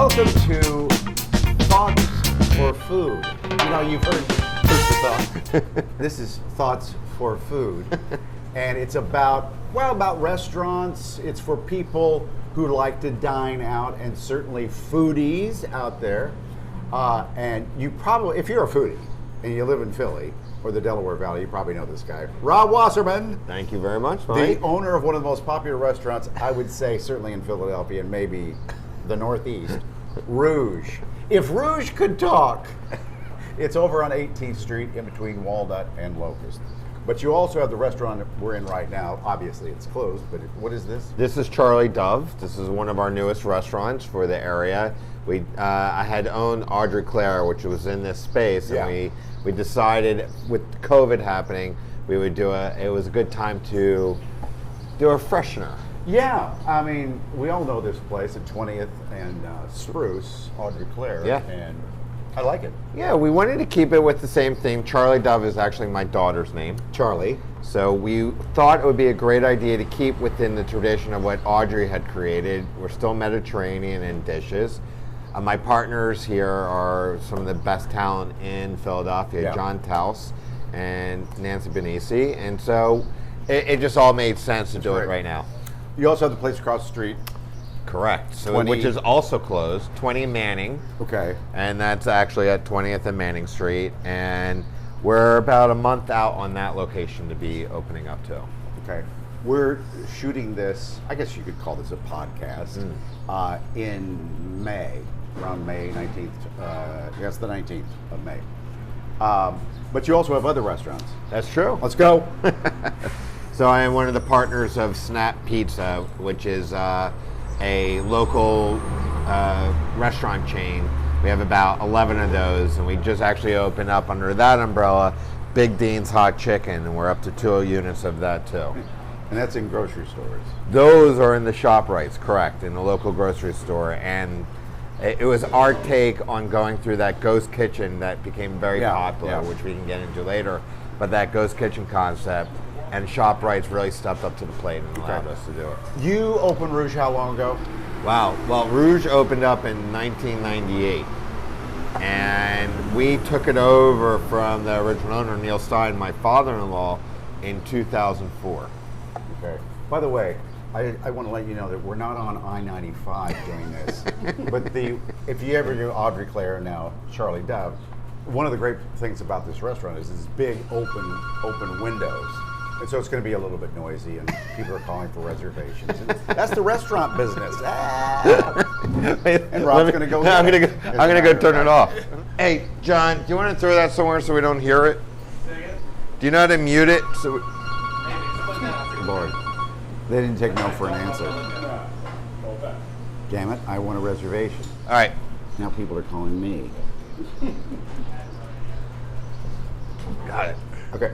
Welcome to Thoughts for Food. You know, you've heard this is Thoughts for Food. And it's about restaurants. It's for people who like to dine out, and certainly foodies out there. And you probably, if you're a foodie and you live in Philly or the Delaware Valley, you probably know this guy, Rob Wasserman. Thank you very much, Mike. The owner of one of the most popular restaurants, I would say, certainly in Philadelphia and maybe the Northeast, Rouge. If Rouge could talk, it's over on 18th Street in between Walnut and Locust. But you also have the restaurant that we're in right now. Obviously, it's closed, but what is this? This is Charley Dove. This is one of our newest restaurants for the area. I had owned Audrey Claire, which was in this space, and we decided with COVID happening, we would it was a good time to do a freshener. Yeah, I mean, we all know this place at 20th and Spruce, Audrey Claire, and I like it. Yeah, we wanted to keep it with the same theme. Charley Dove is actually my daughter's name. Charlie. So we thought it would be a great idea to keep within the tradition of what Audrey had created. We're still Mediterranean in dishes. My partners here are some of the best talent in Philadelphia, John Taus and Nancy Benisi. And so it just all made sense to do it right now. You also have the place across the street. Correct. So, which is also closed, 20 Manning. Okay. And that's actually at 20th and Manning Street. And we're about a month out on that location to be opening up too. Okay. We're shooting this, I guess you could call this a podcast, in May, around May 19th. Yes, the 19th of May. But you also have other restaurants. That's true. Let's go. So I am one of the partners of Snap Pizza, which is a local restaurant chain. We have about 11 of those, and we just actually opened up under that umbrella Big Dean's Hot Chicken, and we're up to 2 units of that too. And that's in grocery stores. Those are in the ShopRites, correct, in the local grocery store. And it was our take on going through that ghost kitchen that became very popular, which we can get into later. But that ghost kitchen concept, and ShopRites really stepped up to the plate and allowed us to do it. You opened Rouge how long ago? Wow. Well, Rouge opened up in 1998. And we took it over from the original owner, Neil Stein, my father-in-law, in 2004. Okay. By the way, I want to let you know that we're not on I-95 doing this. But if you ever do Audrey Claire, now Charley Dove, one of the great things about this restaurant is this big open windows. And so it's going to be a little bit noisy, and people are calling for reservations. And that's the restaurant business. And Rob's going to go. I'm going to go turn it off. Hey, John, do you want to throw that somewhere so we don't hear it? Do you know how to mute it? Lord, they didn't take no for an answer. Damn it! I want a reservation. All right. Now people are calling me. Got it. Okay.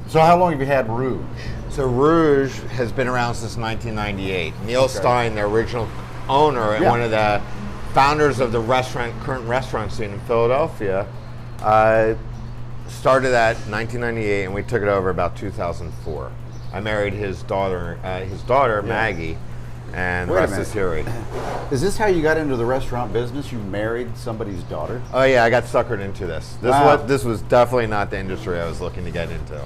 So how long have you had Rouge? So Rouge has been around since 1998. Neil Stein, the original owner and one of the founders of the current restaurant scene in Philadelphia, started that in 1998, and we took it over about 2004. I married his daughter, Maggie, and the rest is history. Is this how you got into the restaurant business? You married somebody's daughter? Oh yeah, I got suckered into this. This was definitely not the industry I was looking to get into.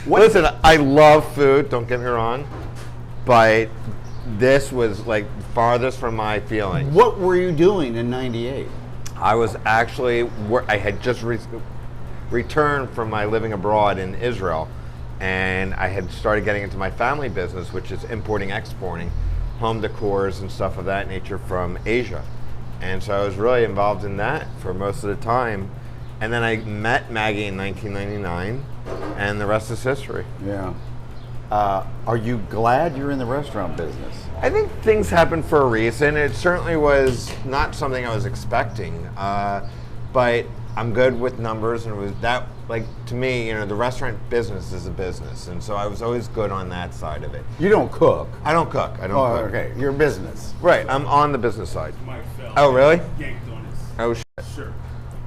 Listen, I love food, don't get me wrong, but this was like farthest from my feelings. What were you doing in '98? I was actually, I had just returned from my living abroad in Israel, and I had started getting into my family business, which is importing, exporting home decors and stuff of that nature from Asia. And so I was really involved in that for most of the time. And then I met Maggie in 1999, and the rest is history. Yeah. Are you glad you're in the restaurant business? I think things happen for a reason. It certainly was not something I was expecting, but I'm good with numbers, and it was that, like, to me, you know, the restaurant business is a business, and so I was always good on that side of it. You don't cook? I don't cook. I don't cook. Okay. You're business. Right. I'm on the business side. Mike fell. Oh, really? Yanked on his. Oh, shit. Sure.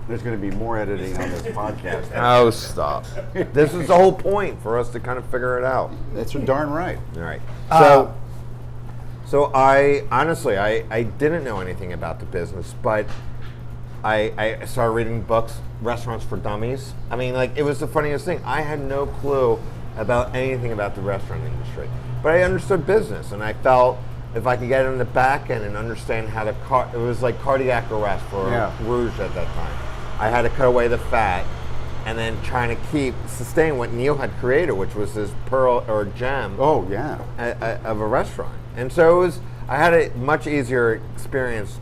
There's going to be more editing on this podcast. Oh, stop. This is the whole point, for us to kind of figure it out. That's darn right. All right. So, So I honestly, I didn't know anything about the business, but I started reading books, Restaurants for Dummies. I mean, like, it was the funniest thing. I had no clue about anything about the restaurant industry, but I understood business, and I felt if I could get in the back end and understand how to it was like cardiac arrest for Rouge at that time. I had to cut away the fat, and then trying to sustain what Neil had created, which was this pearl or gem. Oh yeah, of a restaurant. And so I had a much easier experience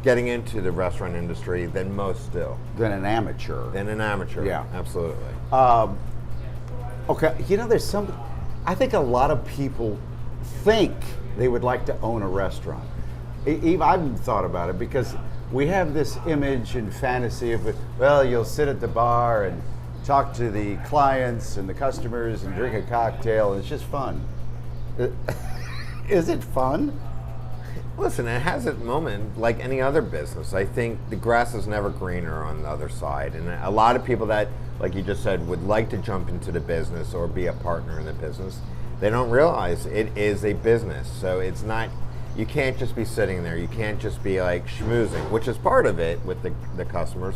getting into the restaurant industry than most do. Than an amateur. Yeah, absolutely. Okay, there's I think a lot of people think they would like to own a restaurant. Eve, I've thought about it because we have this image and fantasy of, well, you'll sit at the bar and talk to the clients and the customers and drink a cocktail, and it's just fun. Is it fun? Listen, it has its moment like any other business. I think the grass is never greener on the other side. And a lot of people that, like you just said, would like to jump into the business or be a partner in the business, they don't realize it is a business. So it's not, you can't just be sitting there. You can't just be like schmoozing, which is part of it with the customers.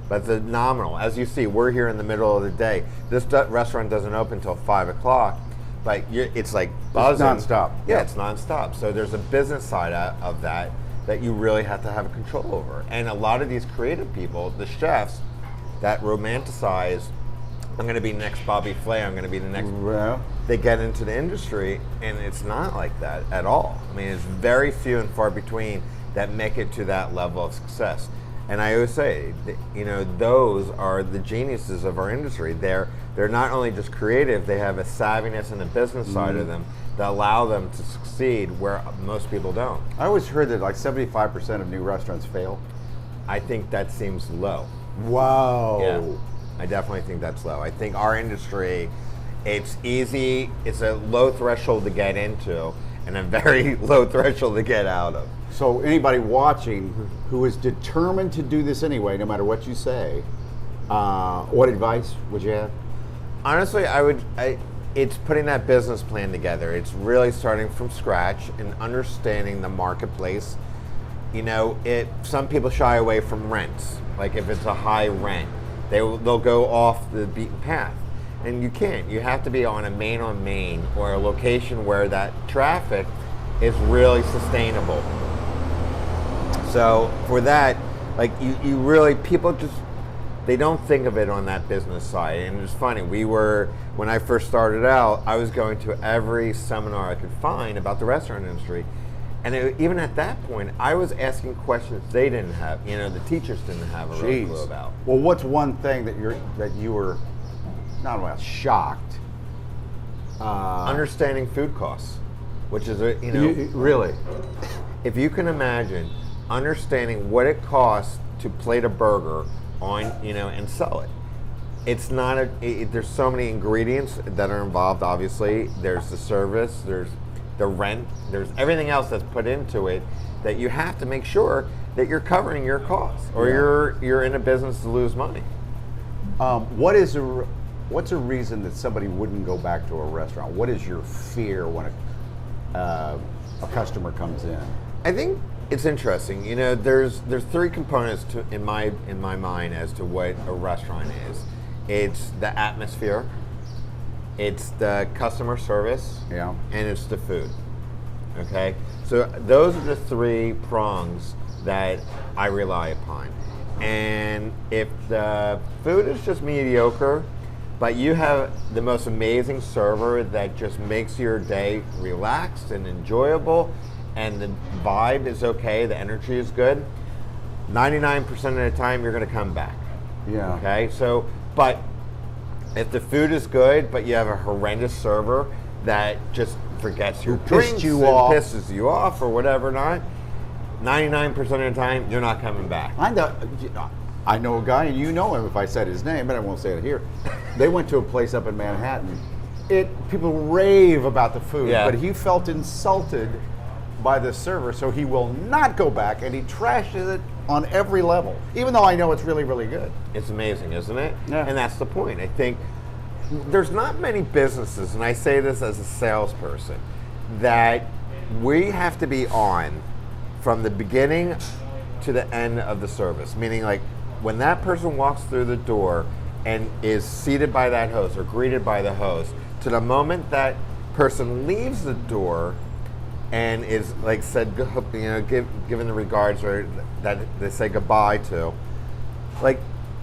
But the nominal, as you see, we're here in the middle of the day. This restaurant doesn't open until 5 o'clock. But it's like buzzing. It's nonstop. Yeah, it's nonstop. So there's a business side of that you really have to have control over. And a lot of these creative people, the chefs, that romanticize, I'm going to be the next Bobby Flay, I'm going to be the next. Well, they get into the industry, and it's not like that at all. I mean, it's very few and far between that make it to that level of success. And I always say, those are the geniuses of our industry. They're not only just creative, they have a savviness and a business side of them that allow them to succeed where most people don't. I always heard that like 75% of new restaurants fail. I think that seems low. Wow. Yeah, I definitely think that's low. I think our industry, it's easy, it's a low threshold to get into and a very low threshold to get out of. So anybody watching who is determined to do this anyway, no matter what you say, what advice would you have? Honestly, it's putting that business plan together. It's really starting from scratch and understanding the marketplace. Some people shy away from rents. Like if it's a high rent, they'll go off the beaten path. And you can't. You have to be on main or a location where that traffic is really sustainable. So for that, like you really, people just, they don't think of it on that business side. And it's funny, when I first started out, I was going to every seminar I could find about the restaurant industry. And even at that point, I was asking questions they didn't have, the teachers didn't have a real clue about. Well, what's one thing that you were not only shocked? Understanding food costs, which is, really, if you can imagine understanding what it costs to plate a burger on, and sell it. It's not there's so many ingredients that are involved, obviously. There's the service, there's the rent, there's everything else that's put into it that you have to make sure that you're covering your costs or you're in a business to lose money. What's a reason that somebody wouldn't go back to a restaurant? What is your fear when a customer comes in? I think it's interesting. There's three components in my mind as to what a restaurant is. It's the atmosphere, it's the customer service, and it's the food. Okay, so those are the three prongs that I rely upon. And if the food is just mediocre, but you have the most amazing server that just makes your day relaxed and enjoyable, and the vibe is okay, the energy is good, 99% of the time you're going to come back. Yeah. Okay, so, but if the food is good, but you have a horrendous server that just forgets your drinks and pisses you off or whatever not, 99% of the time you're not coming back. I know a guy, and you know him if I said his name, but I won't say it here. They went to a place up in Manhattan. People rave about the food, but he felt insulted by the server, so he will not go back, and he trashes it on every level, even though I know it's really, really good. It's amazing, isn't it? Yeah. And that's the point. I think there's not many businesses, and I say this as a salesperson, that we have to be on from the beginning to the end of the service. Meaning, like, when that person walks through the door and is seated by that host or greeted by the host, to the moment that person leaves the door and is like said, you know, given the regards or that they say goodbye to, like,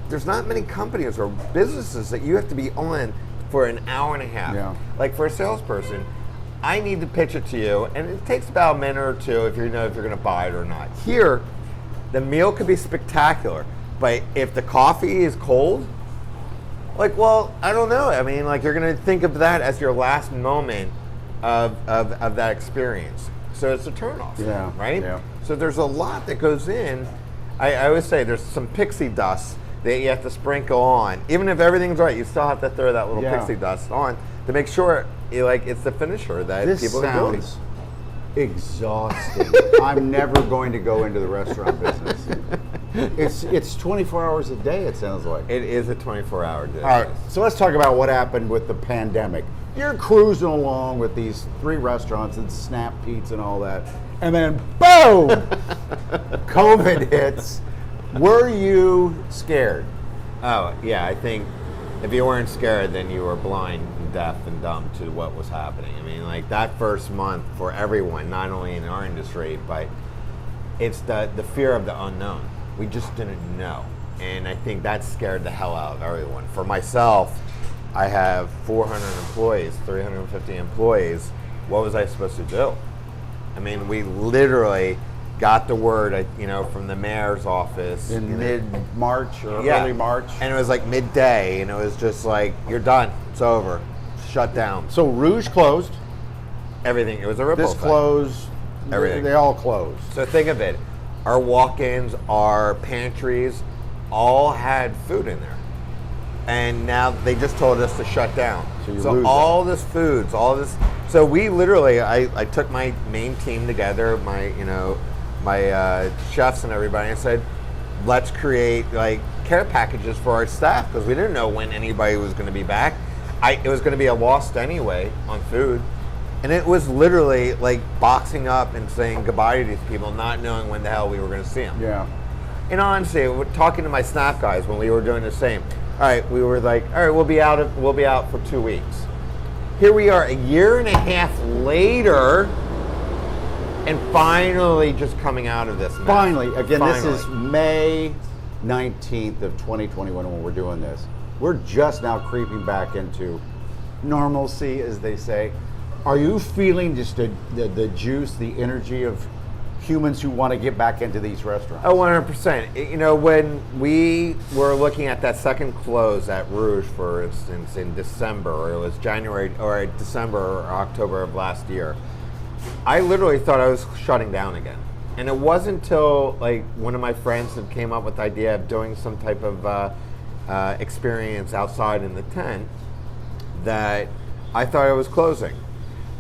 there's not many companies or businesses that you have to be on for an hour and a half. Yeah. Like, for a salesperson, I need to pitch it to you, and it takes about a minute or two if you know if you're going to buy it or not. Here, the meal could be spectacular, but if the coffee is cold, like, well, I don't know. I mean, like, you're going to think of that as your last moment of that experience. So it's a turnoff, right? Yeah. So there's a lot that goes in. I always say there's some pixie dust that you have to sprinkle on. Even if everything's right, you still have to throw that little pixie dust on to make sure it's the finisher that This people enjoy. sounds exhausting. I'm never going to go into the restaurant business. It's 24 hours a day, it sounds like. It is a 24-hour day. All right, so let's talk about what happened with the pandemic. You're cruising along with these 3 restaurants and Snap Pete's and all that, and then boom, COVID hits. Were you scared? Oh, yeah, I think if you weren't scared, then you were blind and deaf and dumb to what was happening. I mean, like, that first month for everyone, not only in our industry, but it's the fear of the unknown. We just didn't know. And I think that scared the hell out of everyone. For myself, I have 400 employees, 350 employees. What was I supposed to do? I mean, we literally got the word, from the mayor's office In mid-March or early March? And it was like midday, and it was just like, you're done. It's over. Shut down. So Rouge closed. Everything. It was a ripple This effect. closed. Everything. They all closed. So think of it. Our walk-ins, our pantries, all had food in there. And now they just told us to shut down. So you So lose all this foods, all this. So we literally, I took my main team together, my chefs and everybody, and said, let's create like care packages for our staff, because we didn't know when anybody was going to be back. It was going to be a loss anyway on food. And it was literally like boxing up and saying goodbye to these people, not knowing when the hell we were going to see them. Yeah. And honestly, we're talking to my Snap guys when we were doing the same. All right, we were like, all right, we'll be out for 2 weeks. Here we are, a year and a half later, and finally just coming out of this mess. Finally, again, Finally. This is May 19th of 2021 when we're doing this. We're just now creeping back into normalcy, as they say. Are you feeling just the juice, the energy of humans who want to get back into these restaurants? Oh, 100%. When we were looking at that second close at Rouge, for instance, in December, or it was January, or December or October of last year, I literally thought I was shutting down again. And it wasn't until like one of my friends had came up with the idea of doing some type of experience outside in the tent that I thought I was closing.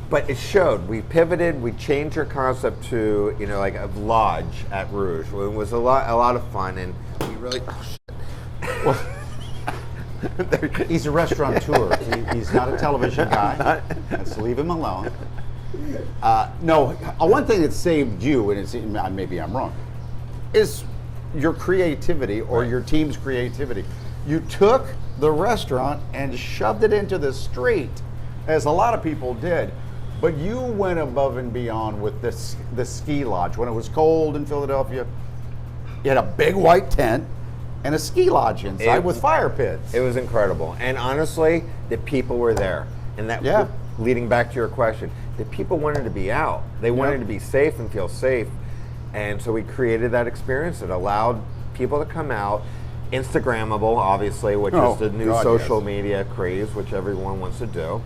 But it showed. We pivoted. We changed our concept to, like a lodge at Rouge. It was a lot of fun, and we really. Oh shit! He's a restaurateur. He's not a television guy. Let's leave him alone. No, one thing that saved you, and maybe I'm wrong, is your creativity or your team's creativity. You took the restaurant and shoved it into the street, as a lot of people did. But you went above and beyond with the ski lodge. When it was cold in Philadelphia, you had a big white tent and a ski lodge inside with fire pits. It was incredible. And honestly, the people were there. And that, leading back to your question, the people wanted to be out. They wanted to be safe and feel safe. And so we created that experience that allowed people to come out. Instagrammable, obviously, which is the new social media craze, which everyone wants to do.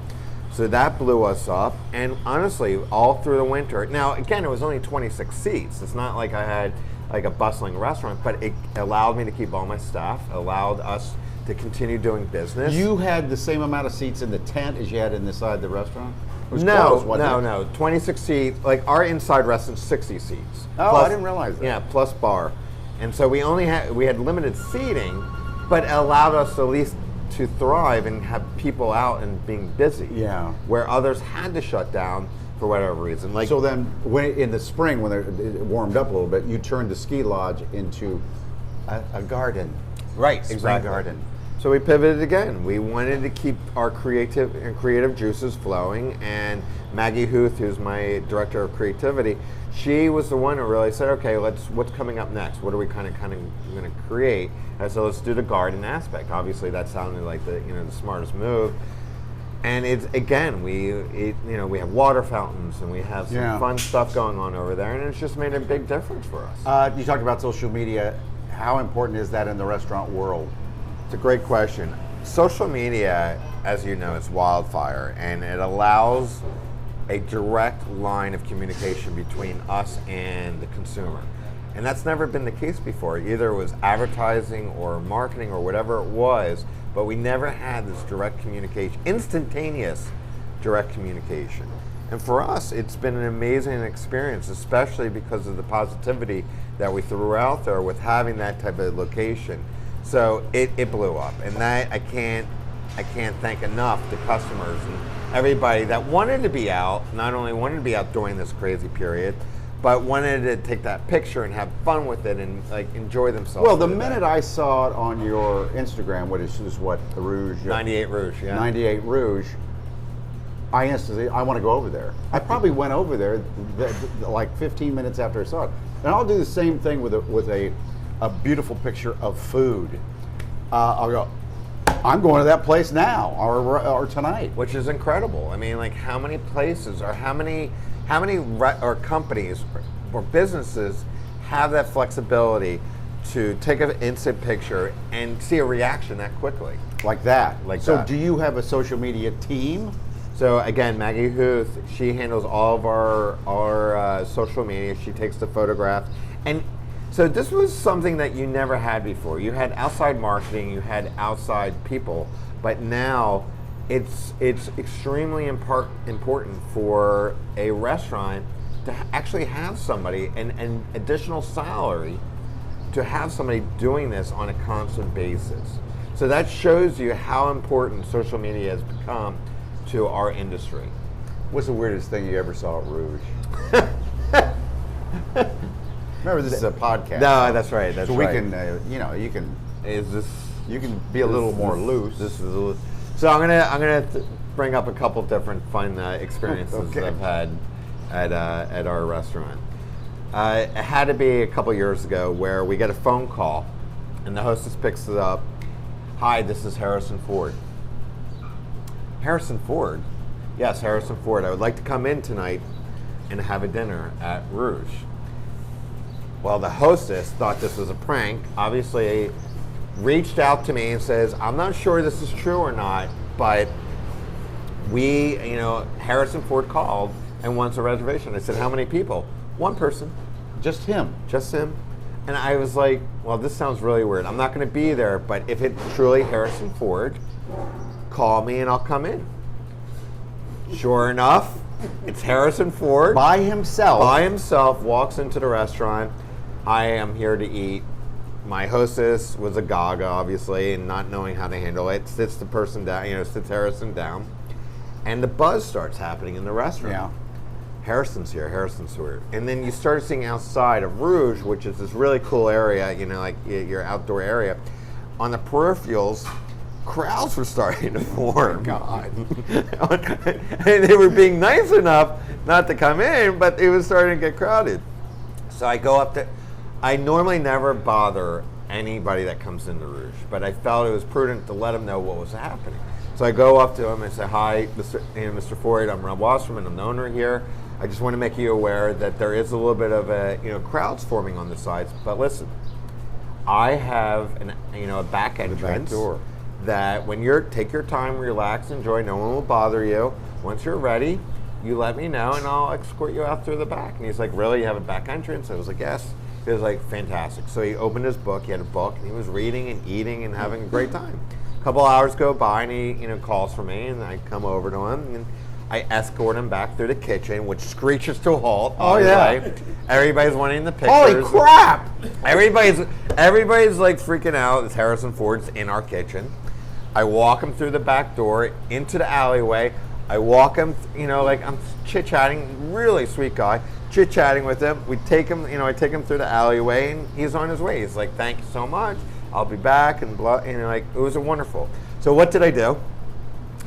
So that blew us up, and honestly, all through the winter. Now, again, it was only 26 seats. It's not like I had like a bustling restaurant, but it allowed me to keep all my staff, allowed us to continue doing business. You had the same amount of seats in the tent as you had inside the restaurant? It was No, closed, wasn't it? no, 26 seats. Like our inside restaurant's 60 seats. Oh, I didn't realize that. Yeah, plus bar. And so we had limited seating, but it allowed us at least to thrive and have people out and being busy. Yeah. Where others had to shut down for whatever reason. Like, so then, in the spring, when it warmed up a little bit, you turned the ski lodge into a garden. right, Spring exactly. garden. So we pivoted again. We wanted to keep our creative juices flowing, and Maggie Huth, who's my director of creativity, she was the one who really said, "Okay, what's coming up next? What are we kind of going to create?" And so let's do the garden aspect. Obviously, that sounded like the smartest move. And it's again, we have water fountains and we have some fun stuff going on over there, and it's just made a big difference for us. You talked about social media. How important is that in the restaurant world? It's a great question. Social media, as you know, is wildfire, and it allows a direct line of communication between us and the consumer. And that's never been the case before. Either it was advertising or marketing or whatever it was, but we never had this direct communication, instantaneous direct communication. And for us, it's been an amazing experience, especially because of the positivity that we threw out there with having that type of location. So it blew up, and that I can't thank enough the customers and everybody that wanted to be out, not only wanted to be out during this crazy period, but wanted to take that picture and have fun with it and like enjoy themselves. Well, the minute I saw it on your Instagram, which is what, the Rouge? 98 Rouge, yeah. 98 Rouge, I instantly, I want to go over there. I probably went over there like 15 minutes after I saw it. And I'll do the same thing with a beautiful picture of food. I'll go, I'm going to that place now or tonight. Which is incredible. I mean, like how many places or how many or companies or businesses have that flexibility to take an instant picture and see a reaction that quickly? Like that. So that. Do you have a social media team? So again, Maggie Huth, she handles all of our social media. She takes the photographs. And so this was something that you never had before. You had outside marketing, you had outside people, but now it's extremely important for a restaurant to actually have somebody, an additional salary, to have somebody doing this on a constant basis. So that shows you how important social media has become to our industry. What's the weirdest thing you ever saw at Rouge? Remember, this is a podcast. No, that's right. That's so right. we can, you can. Is this? You can be a little more loose. This is. So I'm gonna bring up a couple different fun experiences that I've had at our restaurant. It had to be a couple years ago where we get a phone call, and the hostess picks it up. Hi, this is Harrison Ford. Harrison Ford? Yes, Harrison Ford. I would like to come in tonight and have a dinner at Rouge. Well, the hostess thought this was a prank, obviously reached out to me and says, I'm not sure this is true or not, but Harrison Ford called and wants a reservation. I said, how many people? One person. Just him. Just him. And I was like, well, this sounds really weird. I'm not going to be there, but if it's truly Harrison Ford, call me and I'll come in. Sure enough, it's Harrison Ford. By himself. By himself, walks into the restaurant. I am here to eat. My hostess was a gaga, obviously, and not knowing how to handle it, sits the person down, sits Harrison down. And the buzz starts happening in the restaurant. Yeah. Harrison's here. And then you start seeing outside of Rouge, which is this really cool area, like your outdoor area. On the peripherals, crowds were starting to form. God. And they were being nice enough not to come in, but it was starting to get crowded. So I go up to, I normally never bother anybody that comes into Rouge, but I felt it was prudent to let them know what was happening. So I go up to him and say, hi, Mr. Ford, I'm Rob Wasserman, I'm the owner here. I just want to make you aware that there is a little bit of crowds forming on the sides, but listen, I have a back entrance that when take your time, relax, enjoy, no one will bother you. Once you're ready, you let me know and I'll escort you out through the back. And he's like, really, you have a back entrance? I was like, yes. He was like, fantastic. So he opened his book, he had a book, and he was reading and eating and having a great time. A couple hours go by and he calls for me, and I come over to him and I escort him back through the kitchen, which screeches to a halt. Oh yeah. Everybody's wanting the pictures. Holy crap! Everybody's like freaking out. It's Harrison Ford's in our kitchen. I walk him through the back door into the alleyway. I walk him, like I'm chit-chatting, really sweet guy, chit-chatting with him. We take him, I take him through the alleyway, and he's on his way. He's like, thank you so much. I'll be back, and blah, like, it was wonderful. So what did I do?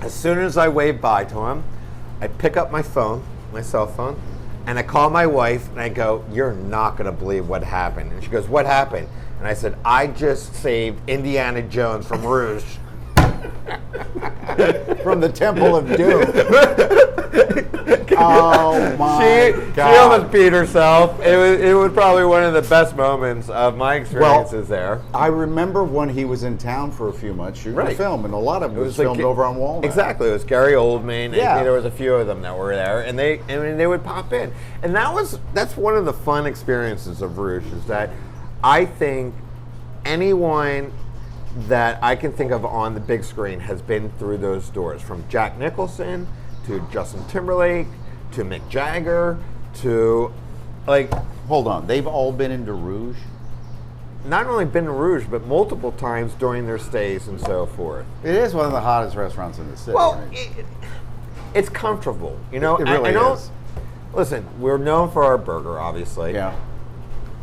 As soon as I waved bye to him, I pick up my phone, my cell phone, and I call my wife, and I go, you're not going to believe what happened. And she goes, what happened? And I said, I just saved Indiana Jones from Rouge. From the Temple of Doom. Oh my God. She almost beat herself. It was probably one of the best moments of my experiences there. I remember when he was in town for a few months shooting a film, and a lot of it was filmed over on Walnut. Exactly. It was Gary Oldman, and there was a few of them that were there, and they would pop in. And that's one of the fun experiences of Rouge, is that I think anyone that I can think of on the big screen has been through those doors, from Jack Nicholson to Justin Timberlake to Mick Jagger to, like... Hold on, they've all been into Rouge? Not only been to Rouge, but multiple times during their stays and so forth. It is one of the hottest restaurants in the city. Well, right? it's comfortable, It really is. Listen, we're known for our burger, obviously. Yeah.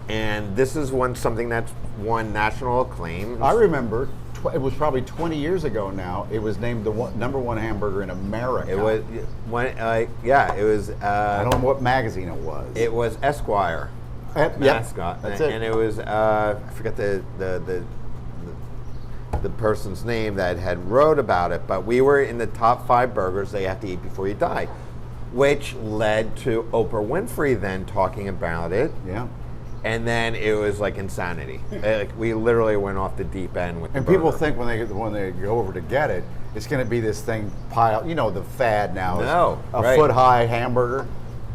And this is something that's won national acclaim. I remember, it was probably 20 years ago now, it was named the number one hamburger in America. It was, it was... I don't know what magazine it was. It was Esquire. Mascot. That's it. And it was, I forget the person's name that had wrote about it, but we were in the top 5 burgers that you have to eat before you die, which led to Oprah Winfrey then talking about it. Yeah. And then it was like insanity. Like, we literally went off the deep end with the And people burger. think when they go over to get it, it's going to be this thing piled. The fad now is a foot-high hamburger.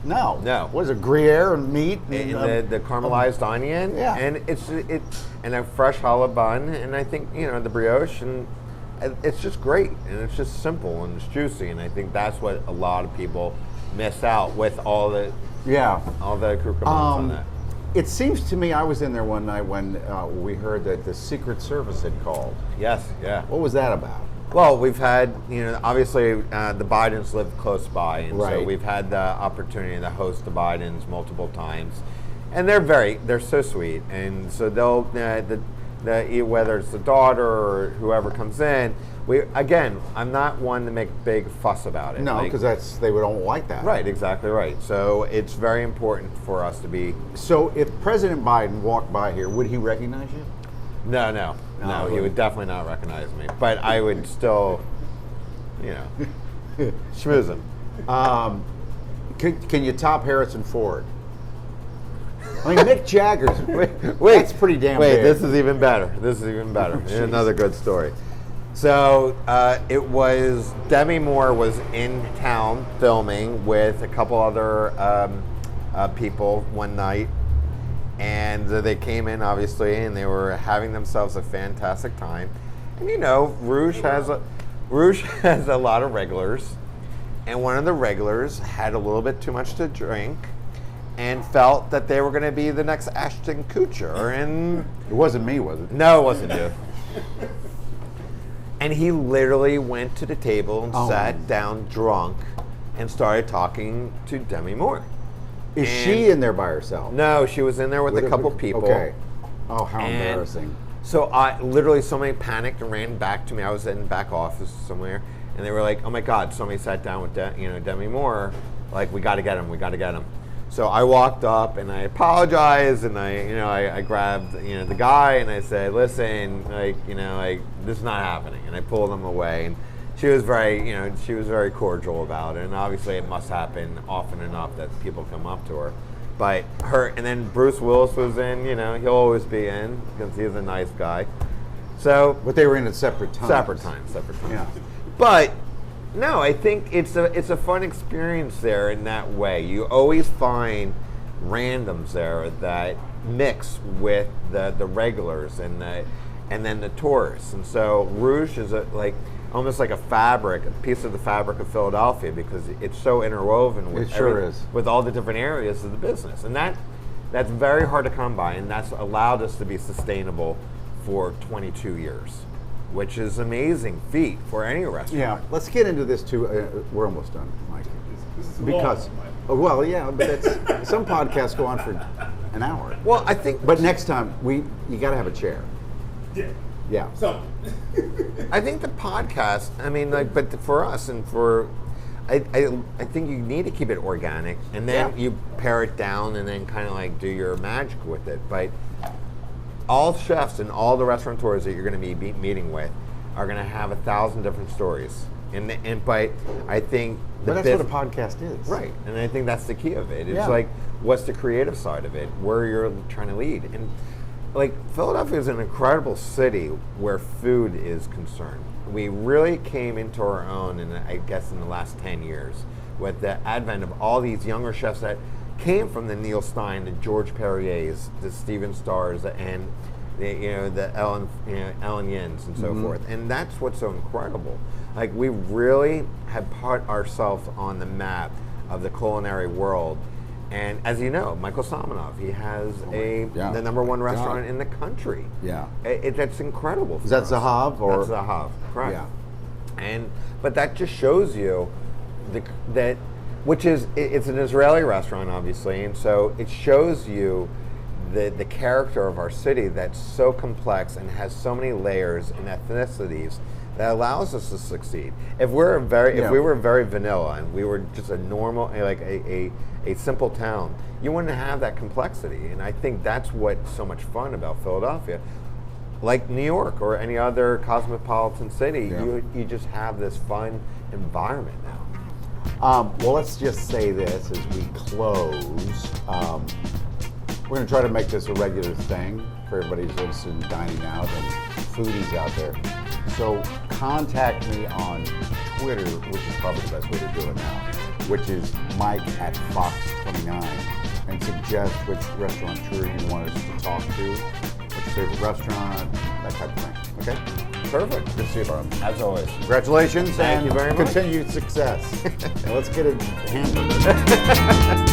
No. What is it, Gruyere and meat? And the caramelized onion. Yeah. And it's and a fresh challah bun, and I think, the brioche, and it's just great. And it's just simple, and it's juicy. And I think that's what a lot of people miss out with all the accoutrements on that. It seems to me, I was in there one night when we heard that the Secret Service had called. Yes, yeah. What was that about? Well, we've had, obviously the Bidens live close by, and so Right. we've had the opportunity to host the Bidens multiple times, and they're so sweet, and so they'll whether it's the daughter or whoever comes in. I'm not one to make a big fuss about it. No, because they don't like that. Right, exactly right. So it's very important for us to be. So if President Biden walked by here, would he recognize you? No, he would definitely not recognize me. But I would still, schmooze him. Can you top Harrison Ford? I mean, Mick Jagger's. Wait, that's pretty damn Wait, big. this is even better. Another good story. So it was Demi Moore was in town filming with a couple other people one night, and they came in obviously, and they were having themselves a fantastic time. And Rouge has a lot of regulars, and one of the regulars had a little bit too much to drink, and felt that they were going to be the next Ashton Kutcher, and it wasn't me, was it? No, it wasn't you. And he literally went to the table and sat down drunk and started talking to Demi Moore. Is she in there by herself? No, she was in there with a couple people. Okay. Oh, how embarrassing. So somebody panicked and ran back to me. I was in the back office somewhere, and they were like, "Oh my God, somebody sat down with Demi Moore. Like, we got to get him. So I walked up and I apologized, and I grabbed the guy and I said, "Listen, this is not happening," and I pulled him away. And she was very cordial about it, and obviously it must happen often enough that people come up to her. But and then Bruce Willis was in. He'll always be in because he's a nice guy. So, but they were in at separate times. Separate times. Yeah. But no, I think it's a fun experience there in that way. You always find randoms there that mix with the regulars and then the tourists. And so Rouge is almost like a piece of the fabric of Philadelphia, because it's so interwoven with with all the different areas of the business. And that's very hard to come by, and that's allowed us to be sustainable for 22 years. which is amazing feat for any restaurant. Yeah, let's get into this too. We're almost done, Mike. This is Because, long, Mike. well, yeah, but that's, some podcasts go on for an hour. Well, I think, But next time, you got to have a chair. Yeah. Yeah. So, I think the podcast. I mean, like, but for us and for, I think you need to keep it organic, and then Yeah. you pare it down, and then kind of like do your magic with it. But all chefs and all the restaurateurs that you're going to be meeting with are going to have 1,000 different stories, but I think But that's what a podcast is. right, and I think that's the key of it. It's Yeah. like, what's the creative side of it, where you're trying to lead, and like Philadelphia is an incredible city where food is concerned. We really came into our own, I guess, in the last 10 years with the advent of all these younger chefs that came from the Neil Stein, the George Perrier's, the Steven Stars, and the Ellen Yins and so forth. And that's what's so incredible. Like, we really have put ourselves on the map of the culinary world. And as you know, Michael Somonov, he has the #1 restaurant in the country. Yeah. That's incredible. For Is that us. Zahav? Or? That's Zahav, correct. Yeah. But that just shows you it's an Israeli restaurant, obviously, and so it shows you the character of our city that's so complex and has so many layers and ethnicities that allows us to succeed. If we were very vanilla and we were just a normal, like a simple town, you wouldn't have that complexity. And I think that's what's so much fun about Philadelphia. Like New York or any other cosmopolitan city, you just have this fun environment now. Well, let's just say this as we close. We're going to try to make this a regular thing for everybody who's interested in dining out and foodies out there. So contact me on Twitter, which is probably the best way to do it now, which is Mike at Fox29, and suggest which restaurateur you want us to talk to, what's your favorite restaurant, that type of thing. Okay? Perfect. Good to see you, Bob. As always. Congratulations Thank and you very much. continued success. And let's get it handled.